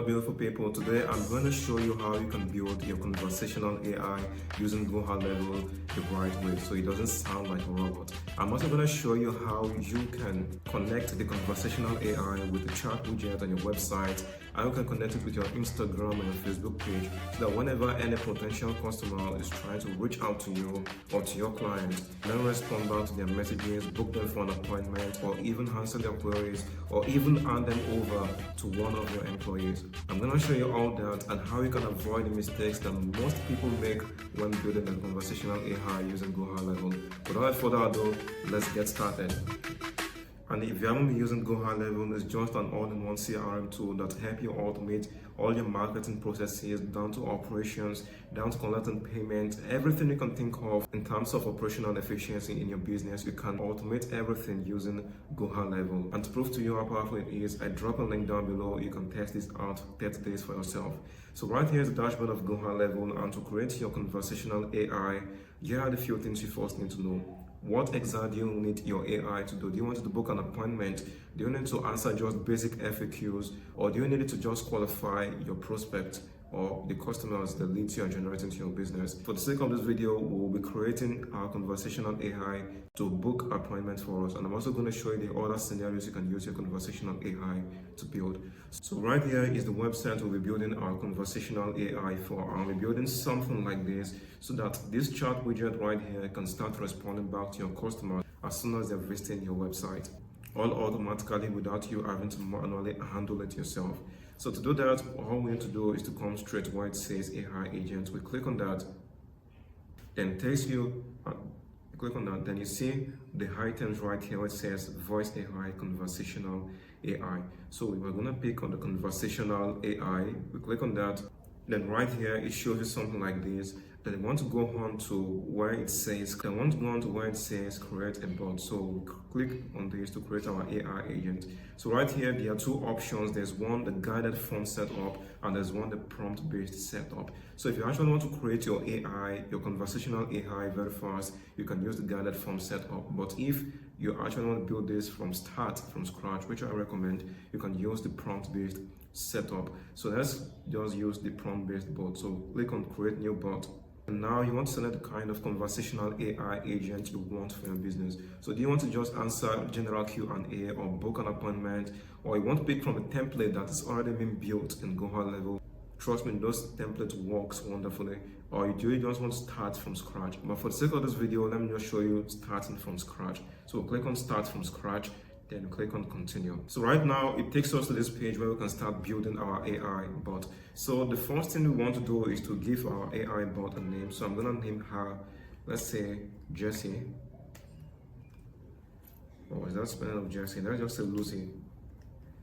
beautiful people. Today I'm going to show you how you can build your conversational AI using Go High Level the right way so it doesn't sound like a robot. I'm also going to show you how you can connect the conversational AI with the chat widget on your website, and you can connect it with your Instagram and your Facebook page so that whenever any potential customer is trying to reach out to you or to your client, then respond back to their messages, book them for an appointment, or even answer their queries, or even hand them over to one of your employees. I'm going to show you all that and how you can avoid the mistakes that most people make when building a conversational AI using Go High Level. Without further ado, let's get started. And if you haven't been using Go High Level, it's just an all-in-one CRM tool that helps you automate all your marketing processes, down to operations, down to collecting payments, everything you can think of in terms of operational efficiency in your business. You can automate everything using Go High Level. And to prove to you how powerful it is, I drop a link down below. You can test this out 30 days for yourself. So right here is the dashboard of Go High Level, and to create your conversational AI, here are the few things you first need to know. What exactly do you need your AI to do? Do you want it to book an appointment? Do you need to answer just basic FAQs? Or do you need it to just qualify your prospect or the customers, the leads you are generating to your business? For the sake of this video, we will be creating our conversational AI to book appointments for us. And I'm also going to show you the other scenarios you can use your conversational AI to build. So right here is the website we'll be building our conversational AI for. I'll be building something like this so that this chat widget right here can start responding back to your customers as soon as they're visiting your website, all automatically without you having to manually handle it yourself. So to do that, all we need to do is to come straight where it says AI agent. We click on that, then it takes you, click on that, then you see the items right here where it says voice AI, conversational AI. So we're going to pick on the conversational AI. We click on that, then right here it shows you something like this. Then you want to go on to where it says create a bot. So we click on this to create our AI agent. So right here there are two options. There's one, the guided form setup, and there's one, the prompt based setup. So if you actually want to create your AI, your conversational AI very fast, you can use the guided form setup. But if you actually want to build this from scratch, which I recommend, you can use the prompt based setup. So let's just use the prompt based bot. So click on create new bot. And now you want to select the kind of conversational AI agent you want for your business. So do you want to just answer general Q&A or book an appointment, or you want to pick from a template that is already been built in Go High Level? Trust me, those templates works wonderfully. Or do you just want to start from scratch? But for the sake of this video, let me just show you starting from scratch. So click on start from scratch, then click on continue. So right now it takes us to this page where we can start building our AI bot. So the first thing we want to do is to give our AI bot a name. So I'm gonna name her, let's say Jessie. Oh, is that spelling of Jessie? Let's just say Lucy.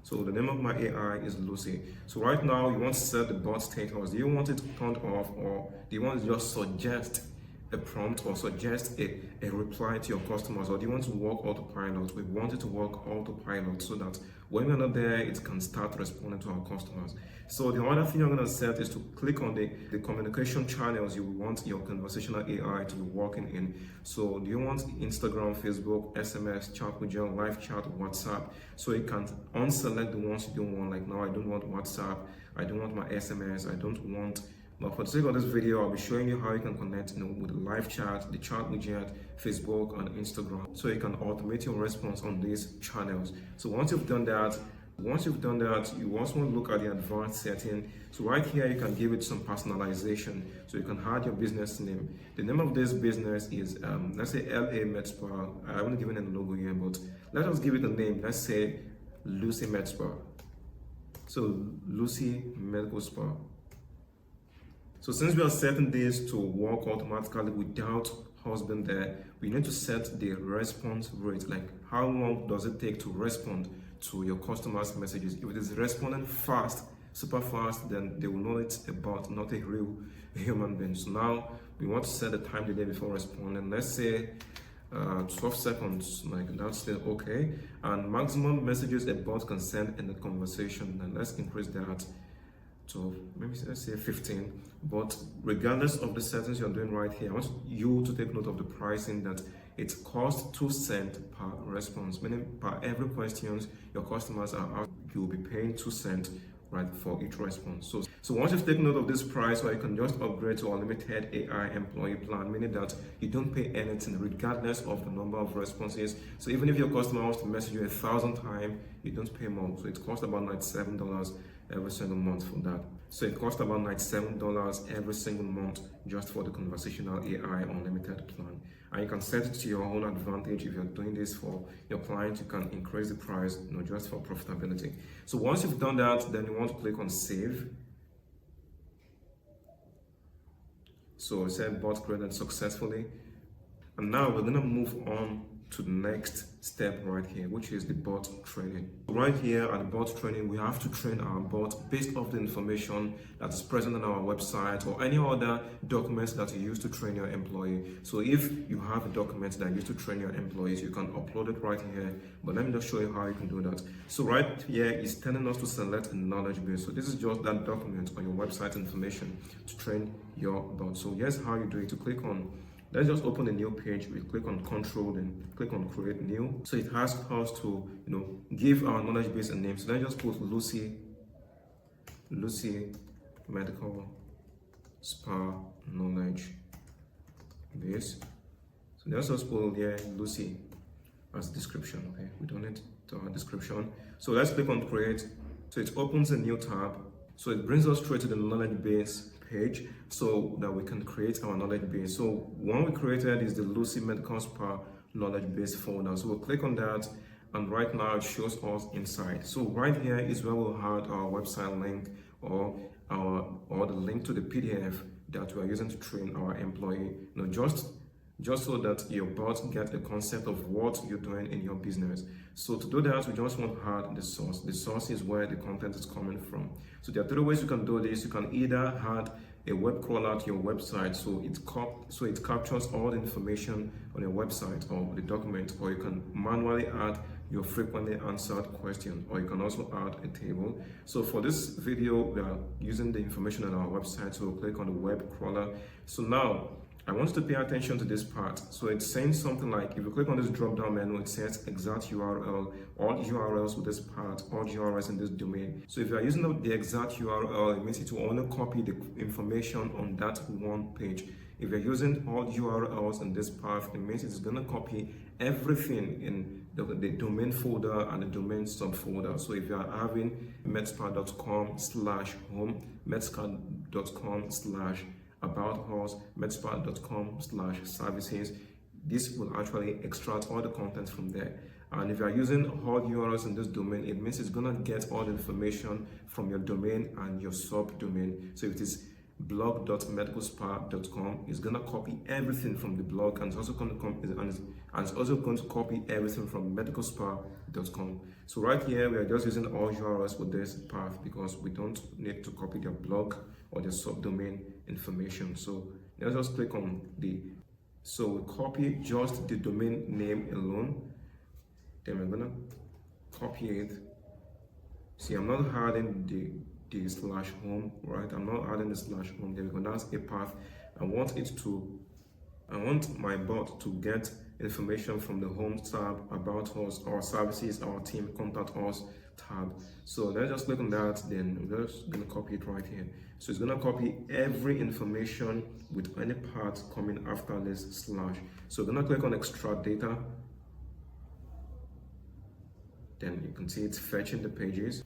So the name of my AI is Lucy. So right now you want to set the bot status. Do you want it turned off, or do you want to just suggest a prompt or suggest a reply to your customers, or do you want to work autopilot? We want it to work autopilot so that when we're not there, it can start responding to our customers. So the other thing you're going to set is to click on the communication channels you want your conversational AI to be working in. So do you want Instagram, Facebook, SMS, chat widget, live chat, WhatsApp? So you can unselect the ones you don't want. Like now I don't want WhatsApp, I don't want my SMS, I don't want. But for the sake of this video, I'll be showing you how you can connect with the live chat, the chat widget, Facebook, and Instagram, so you can automate your response on these channels. So once you've done that, you also want to look at the advanced setting. So right here, you can give it some personalization. So you can add your business name. The name of this business is, let's say LA Med Spa. I haven't given it a logo here, but let us give it a name. Let's say Lucy Med Spa. So Lucy Medical Spa. So since we are setting this to work automatically without us being there, we need to set the response rate, like how long does it take to respond to your customers' messages. If it is responding fast, super fast, then they will know it's a bot, not a real human being. So now we want to set the time delay before responding. Let's say 12 seconds, like that's still okay. And maximum messages a bot can send in the conversation, and let's increase that to maybe let's say 15. But regardless of the settings you're doing right here, I want you to take note of the pricing, that it costs 2 cents per response, meaning per every questions your customers are asked, you'll be paying 2 cents right, for each response. So once you've taken note of this price, or you can just upgrade to unlimited AI employee plan, meaning that you don't pay anything regardless of the number of responses. So even if your customer wants to message you 1,000 times, you don't pay more. So it costs about $97 every single month for that. So it costs about $97 every single month just for the conversational AI unlimited plan. And you can set it to your own advantage. If you're doing this for your client, you can increase the price, just for profitability. So once you've done that, then you want to click on save. So it said bot created successfully. And now we're gonna move on to the next step right here, which is the bot training. Right here at the bot training, we have to train our bot based off the information that is present on our website or any other documents that you use to train your employee. So if you have a document that you use to train your employees, you can upload it right here. But let me just show you how you can do that. So right here is telling us to select a knowledge base. So this is just that document on your website information to train your bot. So here's how you do it. To click on, let's just open a new page. We click on control and click on create new. So it asks us to, give our knowledge base a name. So let's just put Lucy Medical Spa Knowledge Base. So let's just put here Lucy as description. Okay, we don't need to have a description. So let's click on create. So it opens a new tab. So it brings us straight to the knowledge base page so that we can create our knowledge base. So one we created is the Lucy Medical Spa knowledge base folder. So we'll click on that, and right now it shows us inside. So right here is where we'll have our website link or the link to the PDF that we are using to train our employee. Just so that your bot gets a concept of what you're doing in your business. So to do that, we just want to add the source. The source is where the content is coming from. So there are three ways you can do this. You can either add a web crawler to your website, so it captures all the information on your website or the document, or you can manually add your frequently answered question, or you can also add a table. So for this video, we are using the information on our website, so we'll click on the web crawler. So now, I want you to pay attention to this part. So it's saying something like, if you click on this drop down menu, it says exact URL, all URLs with this part, all URLs in this domain. So if you are using the exact URL, it means it will only copy the information on that one page. If you're using all URLs in this path, it means it's going to copy everything in the domain folder and the domain subfolder. So if you are having medspa.com/home, medspa.com/about us, medspa.com/services, this will actually extract all the content from there. And if you are using all URLs in this domain, it means it's gonna get all the information from your domain and your subdomain. So if it is blog.medicalspa.com, it's gonna copy everything from the blog, and it's also going to copy everything from medicalspa.com. So right here, we are just using all URLs with this path because we don't need to copy their blog or their subdomain information. So let's just click on so we copy just the domain name alone. Then we're gonna copy it. See, I'm not adding the /home, right? I'm not adding the /home there because that's a path. I want my bot to get information from the home tab, about us, our services, our team, contact us tab. So let's just click on that, then we're just gonna copy it right here. So it's gonna copy every information with any part coming after this /. So we're gonna click on extract data. Then you can see it's fetching the pages.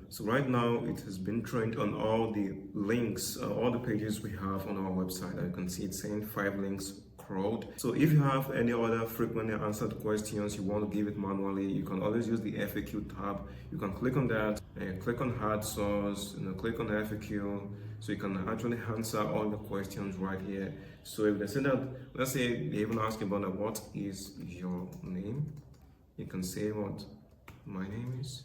So right now it has been trained on all the links, all the pages we have on our website. And you can see it's saying 5 links crawled. So if you have any other frequently answered questions you want to give it manually, you can always use the FAQ tab. You can click on that and click on hard source, click on FAQ, so you can actually answer all the questions right here. So if they say that, let's say they even ask about what is your name, you can say what my name is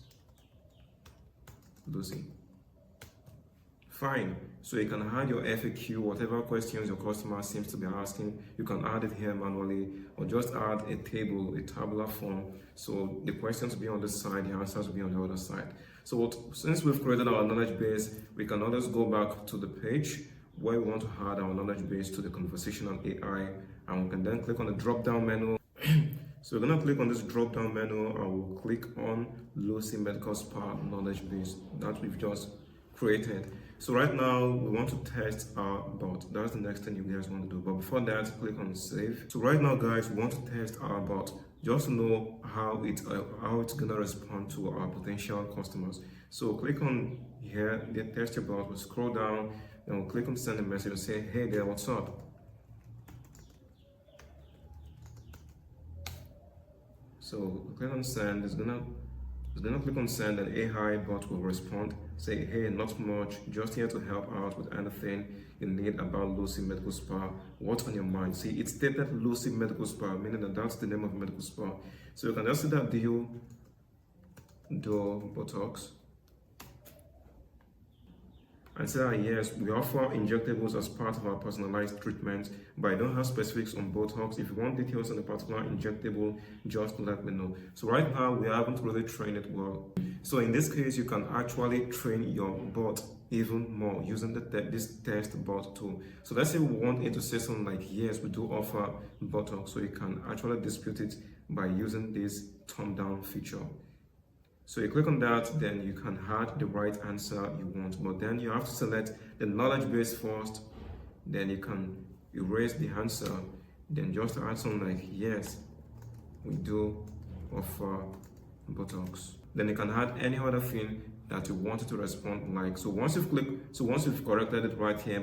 Lucy. Fine. So you can add your FAQ, whatever questions your customer seems to be asking, you can add it here manually, or just add a table, a tabular form. So the questions will be on this side, the answers will be on the other side. So since we've created our knowledge base, we can always go back to the page where we want to add our knowledge base to the conversational AI, and we can then click on the drop down menu. So we're gonna click on this drop down menu and we'll click on Lucy Medical Spa knowledge base that we've just created. So right now we want to test our bot. That's the next thing you guys want to do. But before that, click on save. So right now, guys, we want to test our bot just to know how it's gonna respond to our potential customers. So click on here, the test your bot. We'll scroll down and we'll click on send a message and say, hey there, what's up? So click on send. It's gonna click on send, and AI bot will respond. Say, hey, not much, just here to help out with anything you need about Lucy Medical Spa. What's on your mind? See, it stated Lucy Medical Spa, meaning that that's the name of medical spa. So you can just see that, do you do Botox? And say, yes, we offer injectables as part of our personalized treatment, but I don't have specifics on Botox. If you want details on a particular injectable, just let me know. So right now, we haven't really trained it well. So in this case, you can actually train your bot even more using this test bot tool. So let's say we want it to say something like, yes, we do offer Botox. So you can actually dispute it by using this thumb down feature. So you click on that, then you can add the right answer you want. But then you have to select the knowledge base first, then you can erase the answer, then just add something like, yes, we do offer Botox. Then you can add any other thing that you wanted to respond like. So once you've corrected it right here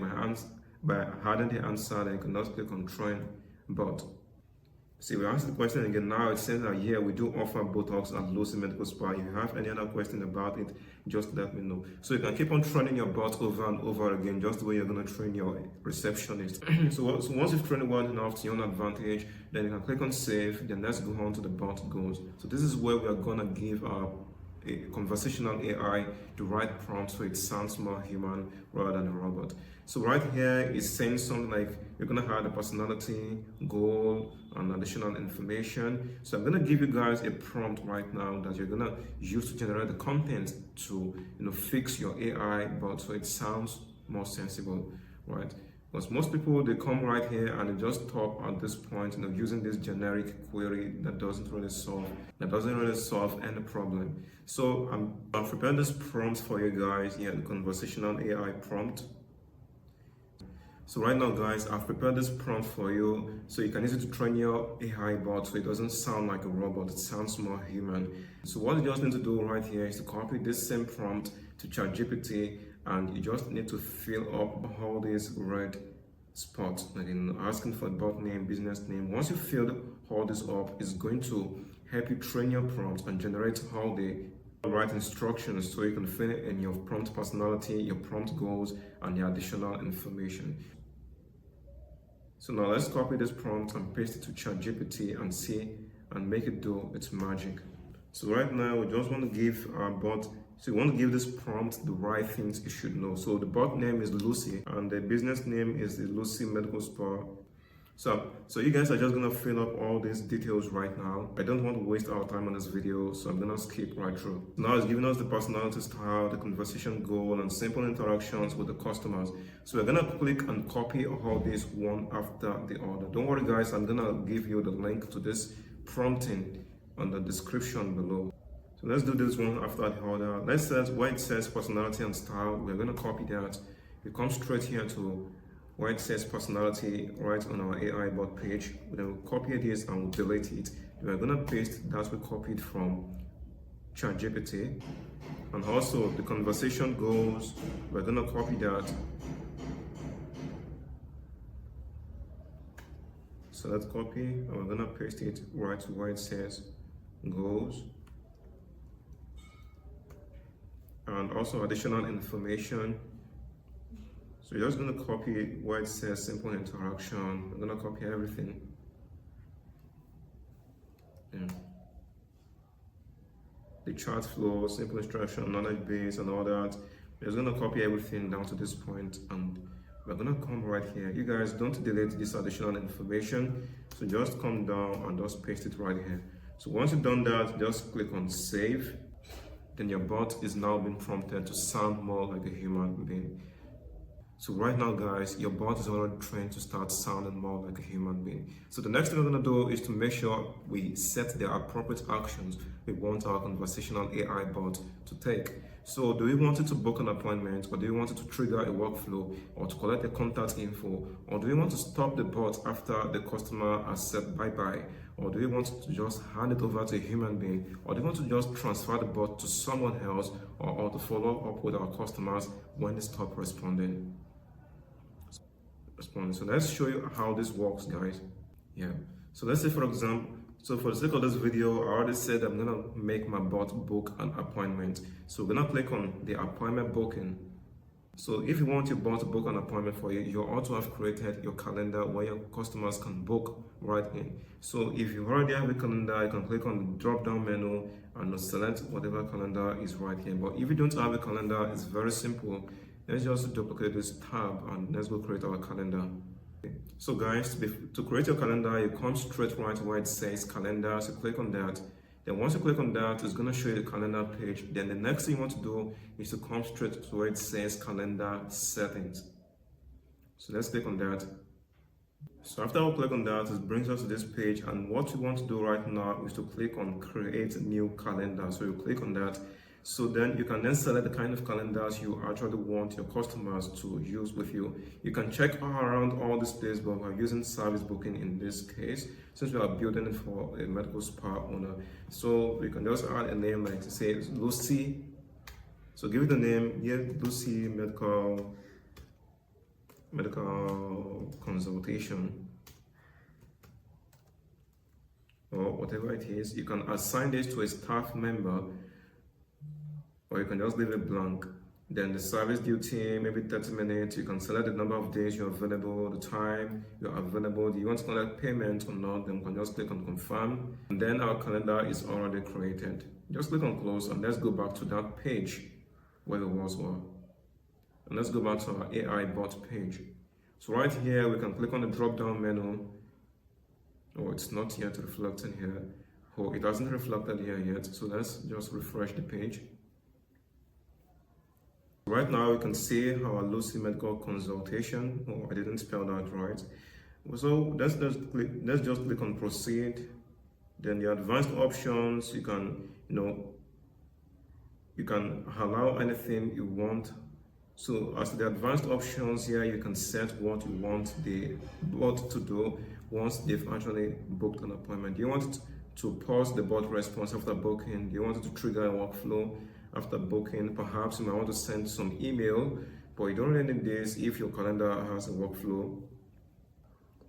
by adding the answer, then you can just click on train bot. See, we asked the question again. Now it says that, yeah, we do offer Botox at Lucy Medical Spa. If you have any other question about it, just let me know. So you can keep on training your bot over and over again, just the way you're going to train your receptionist. so once you've trained it well enough to your own advantage, then you can click on save. Then let's go on to the bot goals. So this is where we are going to give our conversational AI the right prompt so it sounds more human rather than a robot. So right here is saying something like, you're gonna add a personality, goal, and additional information. So I'm gonna give you guys a prompt right now that you're gonna use to generate the content to fix your AI bot so it sounds more sensible, right? Because most people, they come right here and they just stop at this point, using this generic query that doesn't really solve any problem. So I've prepared this prompt for you guys here, the conversational AI prompt. So right now, guys, I've prepared this prompt for you so you can use it to train your AI bot so it doesn't sound like a robot, it sounds more human. So what you just need to do right here is to copy this same prompt to ChatGPT, and you just need to fill up all these red spots, like asking for bot name, business name. Once you filled all this up, it's going to help you train your prompt and generate all the right instructions so you can fill in your prompt personality, your prompt goals, and the additional information. So now let's copy this prompt and paste it to ChatGPT and see and make it do its magic. So right now we just want to give our bot, so you want to give this prompt the right things it should know. So the bot name is Lucy and the business name is the Lucy Medical Spa. So you guys are just gonna fill up all these details right now. I don't want to waste our time on this video, so I'm gonna skip right through. Now it's giving us the personality style, the conversation goal, and simple interactions with the customers. So we're gonna click and copy all these one after the other. Don't worry guys, I'm gonna give you the link to this prompting on the description below. So let's do this one after the other. Let's set where it says personality and style. We're gonna copy that. We come straight here to where it says personality right on our AI bot page. Then we'll copy this and we'll delete it. We're gonna paste that we copied from ChatGPT. And also the conversation goals, we're gonna copy that. So let's copy and we're gonna paste it right to where it says goals. And also additional information. So you're just going to copy where it says simple interaction. I'm going to copy everything. Yeah. The chat flow, simple instruction, knowledge base, and all that. We're just going to copy everything down to this point, and we're going to come right here. You guys don't delete this additional information. So just come down and just paste it right here. So once you've done that, just click on save. Then your bot is now being prompted to sound more like a human being. So right now guys, your bot is already trained to start sounding more like a human being. So the next thing we're going to do is to make sure we set the appropriate actions we want our conversational AI bot to take. So do you want it to book an appointment, or do you want it to trigger a workflow, or to collect the contact info, or do you want to stop the bot after the customer has said bye-bye, or do you want to just hand it over to a human being, or do you want to just transfer the bot to someone else, or to follow up with our customers when they stop responding? So let's show you how this works, guys. Yeah. So let's say, for example, so for the sake of this video, I already said I'm gonna make my bot book an appointment. So we're gonna click on the appointment booking. So if you want your bot to book an appointment for you, you ought to have created your calendar where your customers can book right in. So if you already have a calendar, you can click on the drop-down menu and select whatever calendar is right here. But if you don't have a calendar, it's very simple. Let's just duplicate this tab and let's go create our calendar. So guys, to create your calendar, you come straight right where it says calendar, so click on that. Then once you click on that, it's going to show you the calendar page. Then the next thing you want to do is to come straight to where it says calendar settings. So let's click on that. So after we click on that, it brings us to this page, and what you want to do right now is to click on create new calendar. So you click on that. So then you can then select the kind of calendars you actually want your customers to use with you. You can check around all this place, but we're using service booking in this case since we are building it for a medical spa owner. So we can just add a name like, say, Lucy. So give it the name, yeah, Lucy medical consultation, or whatever it is. You can assign this to a staff member, or you can just leave it blank. Then the service duty, maybe 30 minutes. You can select the number of days you're available, the time you're available. Do you want to collect payment or not? Then you can just click on confirm. And then our calendar is already created. Just click on close, and let's go back to that page where the walls were. And let's go back to our AI bot page. So right here, we can click on the drop-down menu. Oh, it's not yet reflecting here. Oh, it hasn't reflected here yet. So let's just refresh the page. Right now, we can see our Lucy medical consultation. Oh, I didn't spell that right. So let's just click on proceed. Then the advanced options, you can allow anything you want. So as the advanced options here, you can set what you want the bot to do once they've actually booked an appointment. Do you want it to pause the bot response after booking? Do you want it to trigger a workflow after booking? Perhaps you might want to send some email, but you don't really need this if your calendar has a workflow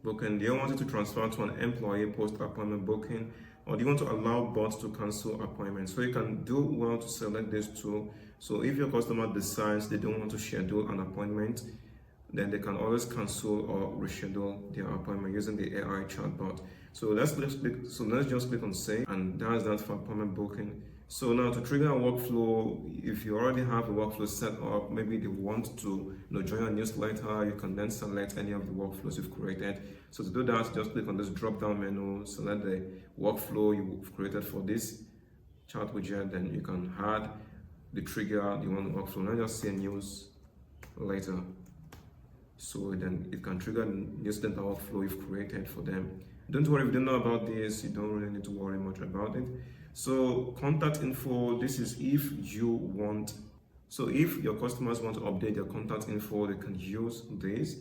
booking. Do you want it to transfer to an employee post-appointment booking? Or do you want to allow bots to cancel appointments? So you can do well to select this too. So if your customer decides they don't want to schedule an appointment, then they can always cancel or reschedule their appointment using the AI chatbot. So let's just click on save, and that's that for appointment booking. So now to trigger a workflow, if you already have a workflow set up, maybe they want to join a newsletter, you can then select any of the workflows you've created. So to do that, just click on this drop-down menu, select the workflow you've created for this chat widget, then you can add the trigger you want the workflow. Now just say news later. So then it can trigger the newsletter workflow you've created for them. Don't worry if you don't know about this, you don't really need to worry much about it. So contact info, this is if you want, so if your customers want to update their contact info, they can use this.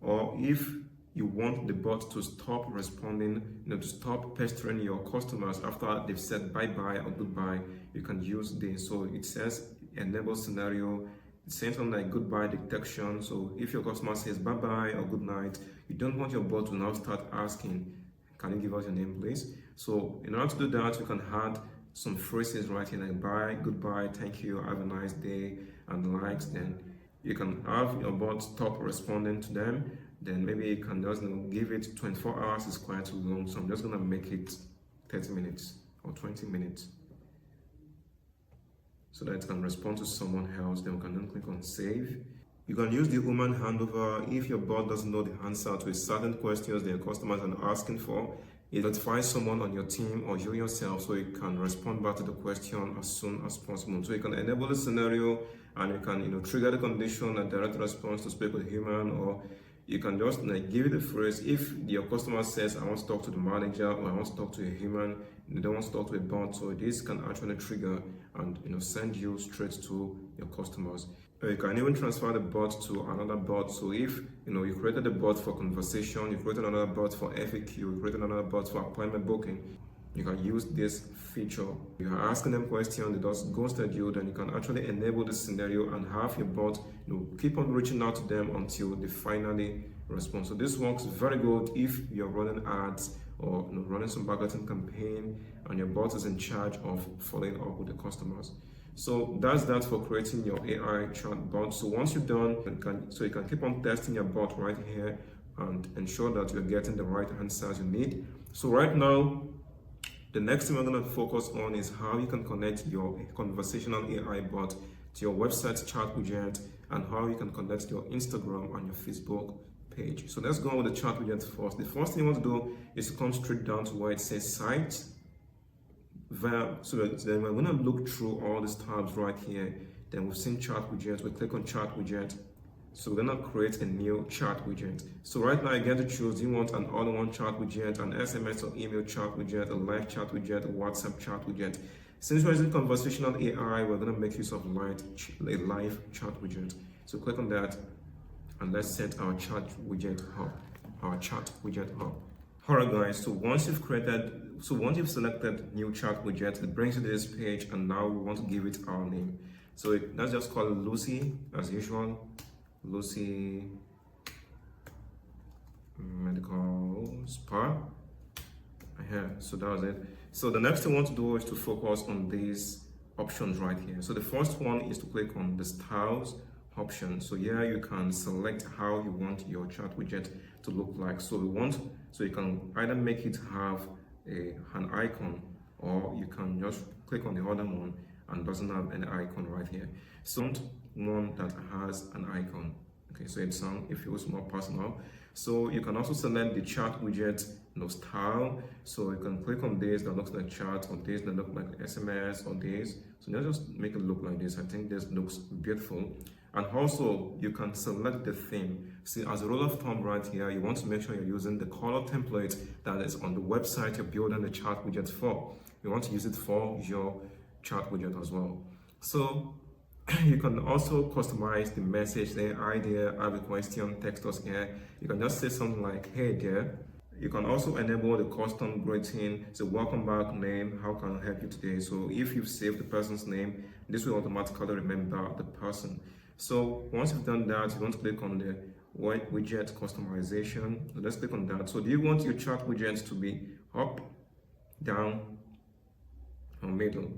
Or if you want the bot to stop responding, to stop pestering your customers after they've said bye-bye or goodbye, you can use this. So it says enable scenario. It's saying something like goodbye detection. So if your customer says bye-bye or good night, you don't want your bot to now start asking, can you give us your name, please? So in order to do that, you can add some phrases right here like bye, goodbye, thank you, have a nice day, and the likes. Then you can have your bot stop responding to them. Then maybe you can just give it 24 hours is quite too long. So I'm just gonna make it 30 minutes or 20 minutes so that it can respond to someone else. Then we can then click on save. You can use the human handover if your bot doesn't know the answer to a certain questions that your customers are asking for. It notifies someone on your team or you yourself so you can respond back to the question as soon as possible. So you can enable the scenario and you can trigger the condition and direct response to speak with a human, or you can just give it a phrase. If your customer says, I want to talk to the manager, or I want to talk to a human, they don't want to talk to a bot, so this can actually trigger and send you straight to your customers. You can even transfer the bot to another bot. So if you created a bot for conversation, you created another bot for FAQ, you created another bot for appointment booking, you can use this feature. You are asking them questions, they just ghosted you, then you can actually enable this scenario and have your bot keep on reaching out to them until they finally respond. So this works very good if you're running ads or running some marketing campaign and your bot is in charge of following up with the customers. So that's that for creating your AI chatbot. So once you're done, you can keep on testing your bot right here and ensure that you're getting the right answers you need. So right now, the next thing we're going to focus on is how you can connect your conversational AI bot to your website chat widget and how you can connect your Instagram and your Facebook page. So let's go with the chat widget first. The first thing you want to do is to come straight down to where it says site. So then we're going to look through all these tabs right here. Then we've seen chat widget. We click on chat widget. So we're going to create a new chat widget. So right now you get to choose, do you want an all-in-one chat widget, an SMS or email chat widget, a live chat widget, a WhatsApp chat widget. Since we're using conversational AI, we're going to make use of a live chat widget. So click on that and let's set our chat widget up. Alright guys, so once you've selected new chat widget, it brings you to this page, and now we want to give it our name. So let's just call it Lucy as usual. Lucy Medical Spa. Here, so that was it. So the next thing I want to do is to focus on these options right here. So the first one is to click on the styles option. So here you can select how you want your chat widget to look like. So you can either make it have an icon, or you can just click on the other one and doesn't have an icon right here. So one that has an icon. Okay, so it feels more personal. So you can also select the chat widget style. So you can click on this that looks like chat, or this that look like SMS, or this. So let's just make it look like this. I think this looks beautiful. And also you can select the theme. See, as a rule of thumb right here, you want to make sure you're using the color template that is on the website you're building the chat widget for. You want to use it for your chat widget as well. So you can also customize the message, the idea, have a question, text us here. You can just say something like, hey there. You can also enable the custom greeting, so welcome back name, how can I help you today? So if you've saved the person's name, this will automatically remember the person. So once you've done that, you want to click on the widget customization. So let's click on that. So do you want your chat widget to be up, down, or middle?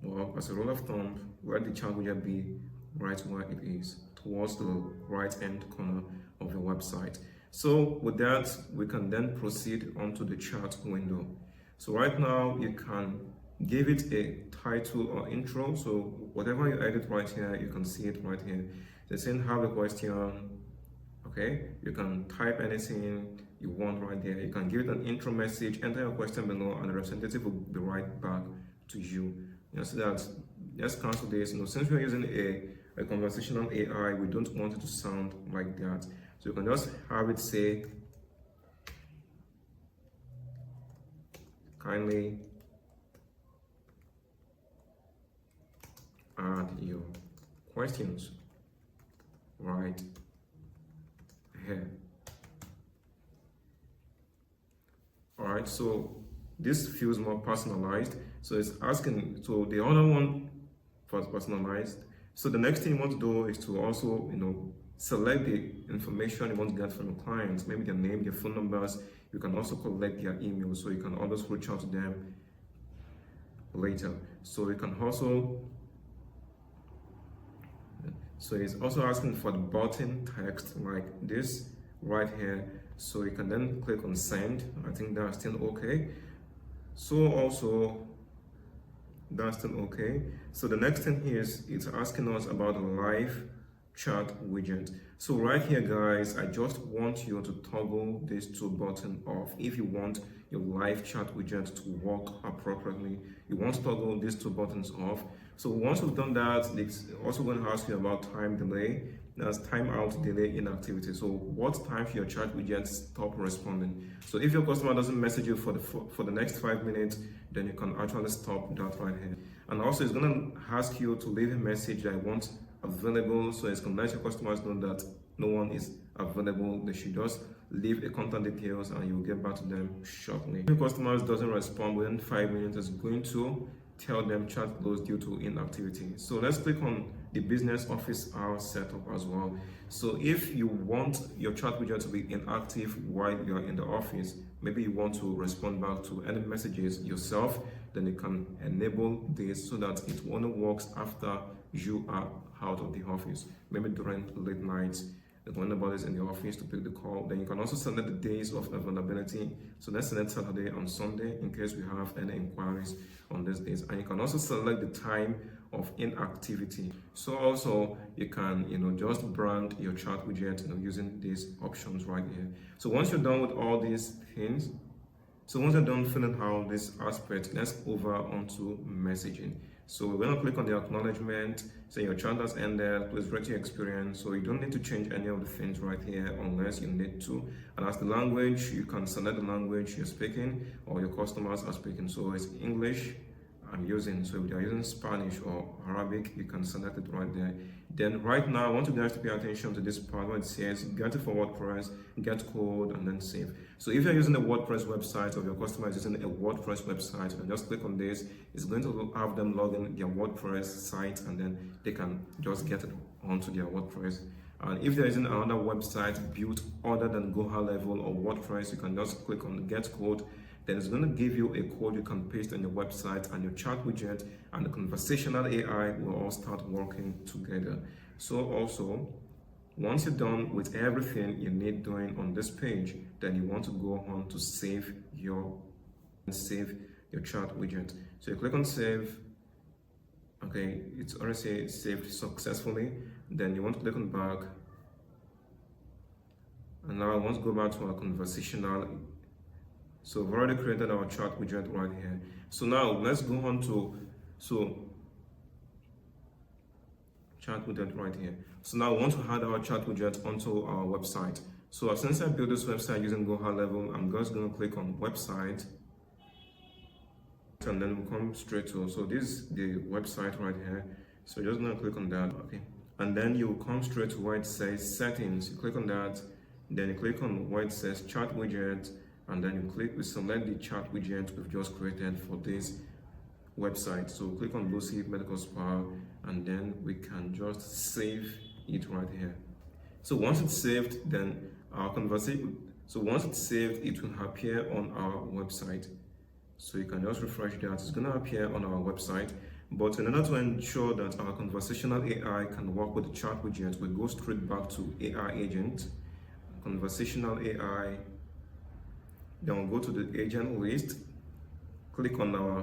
Well, as a rule of thumb, where the chat widget be? Right where it is, towards the right hand corner of your website. So with that, we can then proceed onto the chat window. So right now you can give it a title or intro. So whatever you edit right here, you can see it right here. They're saying have a question. Okay, you can type anything you want right there. You can give it an intro message, enter your question below, and the representative will be right back to you. So that, let's cancel this. Since we're using a conversational AI, we don't want it to sound like that. So you can just have it say, kindly add your questions right here. Alright, so this feels more personalized. So it's asking, so the other one was personalized. So the next thing you want to do is to also, select the information you want to get from your clients, maybe their name, their phone numbers. You can also collect their email, so you can always reach out to them later. So you can also, so it's also asking for the button text like this right here. So you can then click on send. I think that's still okay. So also, that's still okay. So the next thing here is it's asking us about a live chat widget. So right here guys, I just want you to toggle these two buttons off. If you want your live chat widget to work appropriately, you want to toggle these two buttons off. So once we've done that, it's also going to ask you about time delay. There's timeout, delay, inactivity. So what time should your chat widget stop responding? So if your customer doesn't message you for the next 5 minutes, then you can actually stop that right here. And also it's gonna ask you to leave a message that you want available, so it's gonna let your customers know that no one is available. They should just leave a contact details and you'll get back to them shortly. If your customers doesn't respond within 5 minutes, it's going to tell them chat closed due to inactivity. So let's click on the business office hours setup as well. So if you want your chat widget to be inactive while you're in the office, maybe you want to respond back to any messages yourself, then you can enable this so that it only works after you are out of the office, maybe during late nights when nobody's in the office to pick the call. Then you can also select the days of availability. So let's select Saturday and Sunday in case we have any inquiries on these days. And you can also select the time of inactivity. So also you can just brand your chat widget using these options right here. So once you're done with all these things, so once you're done filling out this aspect, let's over onto messaging. So we're going to click on the acknowledgement, say your chat has ended, please rate your experience. So you don't need to change any of the things right here unless you need to. And as the language, you can select the language you're speaking or your customers are speaking. So it's English I'm using. So if they're using Spanish or Arabic, you can select it right there. Then right now, I want you guys to pay attention to this part where it says get it for WordPress, get code, and then save. So if you're using a WordPress website or your customer is using a WordPress website, then just click on this. It's going to have them log in their WordPress site and then they can just get it onto their WordPress. And if there isn't another website built other than Go High Level or WordPress, you can just click on the get code. Then it's going to give you a code you can paste on your website, and your chat widget and the conversational AI will all start working together. So also, once you're done with everything you need doing on this page, then you want to go on to save your chat widget. So you click on save. Okay, it's already saved successfully. Then you want to click on back. And now I want to go back to our conversational. So we've already created our chat widget right here. So now let's go on to chat widget right here. So now we want to add our chat widget onto our website. So since I built this website using Go High Level, I'm just going to click on website. And then we'll come straight to, so this is the website right here. So you're just going to click on that, okay? And then you come straight to where it says settings. You click on that, then you click on where it says chat widget, and then we select the chat widget we've just created for this website. So click on Lucy Medical Spa, and then we can just save it right here. So once it's saved, then our conversation, so once it's saved, it will appear on our website. So you can just refresh that. It's going to appear on our website. But in order to ensure that our conversational AI can work with the chat widget, we go straight back to AI agent, conversational AI. Then we'll go to the agent list, click on our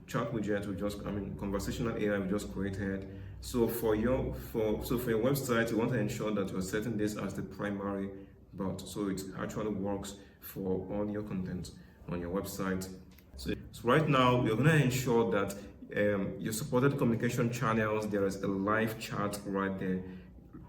chat widget conversational AI we just created. So for your website, you want to ensure that you're setting this as the primary bot, so it actually works for all your content on your website. So right now, we're going to ensure that your supported communication channels, there is a live chat right there.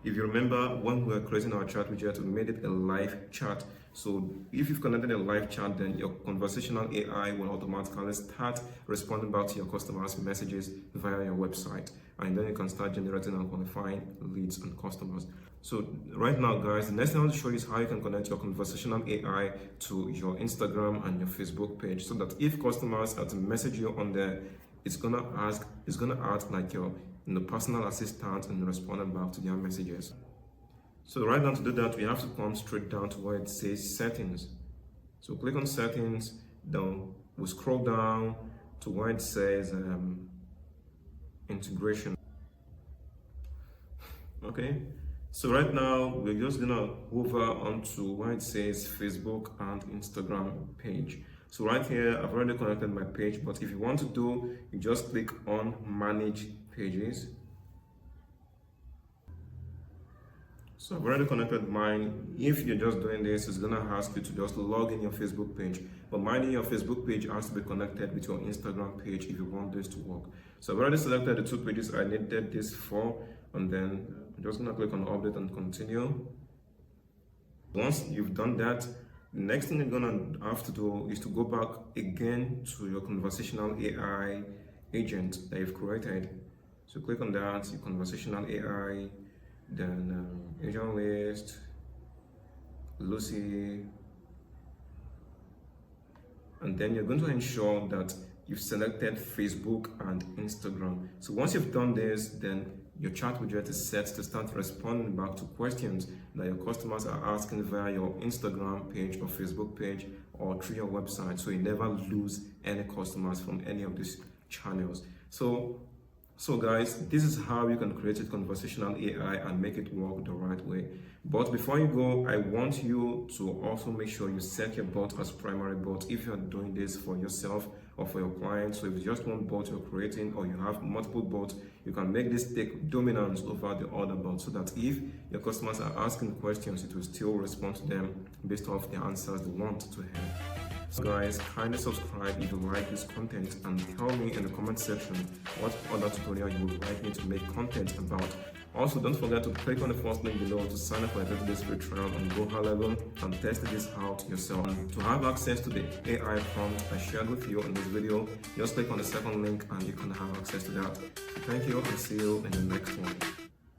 If you remember, when we were creating our chat widget, we made it a live chat. So if you've connected a live chat, then your conversational AI will automatically start responding back to your customers' messages via your website. And then you can start generating and qualifying leads and customers. So right now, guys, the next thing I want to show you is how you can connect your conversational AI to your Instagram and your Facebook page, so that if customers are to message you on there, it's gonna act like your personal assistant and responding back to their messages. So right now, to do that, we have to come straight down to where it says settings. So click on settings, then we scroll down to where it says integration. Okay, so right now we're just gonna hover onto where it says Facebook and Instagram page. So right here, I've already connected my page, but if you want to do, you just click on manage pages. So I've already connected mine. If you're just doing this, it's gonna ask you to just log in your Facebook page. But mind your Facebook page has to be connected with your Instagram page if you want this to work. So I've already selected the two pages I needed this for, and then I'm just gonna click on update and continue. Once you've done that, the next thing you're gonna have to do is to go back again to your conversational AI agent that you've created. So click on that, your conversational AI, then agent list, Lucy, and then you're going to ensure that you've selected Facebook and Instagram. So once you've done this, then your chat widget is set to start responding back to questions that your customers are asking via your Instagram page or Facebook page or through your website, so you never lose any customers from any of these channels. So guys, this is how you can create a conversational AI and make it work the right way. But before you go, I want you to also make sure you set your bot as primary bot if you're doing this for yourself or for your clients. So if it's just one bot you're creating or you have multiple bots, you can make this take dominance over the other bot, so that if your customers are asking questions, it will still respond to them based off the answers they want to have. So guys, kindly subscribe if you like this content and tell me in the comment section what other tutorial you would like me to make content about. Also, don't forget to click on the first link below to sign up for a 30-day free trial on Go High Level and test this out yourself. And to have access to the AI prompt I shared with you in this video, just click on the second link and you can have access to that. So thank you and see you in the next one.